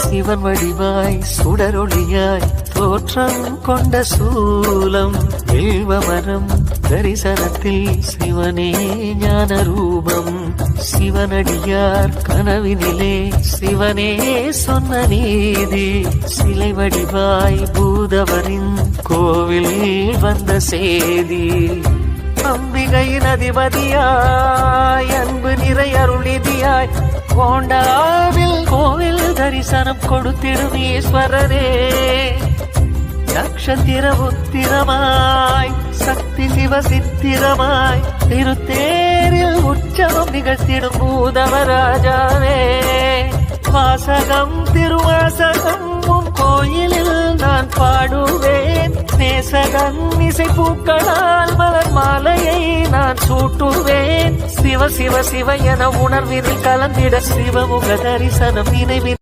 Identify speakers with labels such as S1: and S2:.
S1: சிவன் வடிவாய் சுடரொளியாய் தோற்றம் கொண்ட சூலம் வில்வமரம் தரிசனத்தில் சிவனே ஞான ரூபம் சிவனடியார் கனவினிலே சிவனே சொன்ன நீதி சிலை வடிவாய் பூதவரின் கோவிலில் வந்த சேதி அம்பிகையின் அதிபதியாய் அன்பு நிறை அருளிதியாய் கோண்டாவில் கோவில் தரிசனம் கொடுத்திடும் ஈஸ்வரரே நட்சத்திர உத்திரமாய் சக்தி சிவ சித்திரமாய் திருத்தேரில் உற்சவம் நிகழ்த்திடும் பூதவராஜாவே வாசகம் திருவாசகம் உன் கோயிலில் நான் பாடுவேன் நேசகன் இசை பூக்களால் மலர் மாலையை நான் சூட்டுவேன் சிவ சிவ சிவ என உணர்வினில் கலந்திட சிவமுக தரிசனம் நினைவில்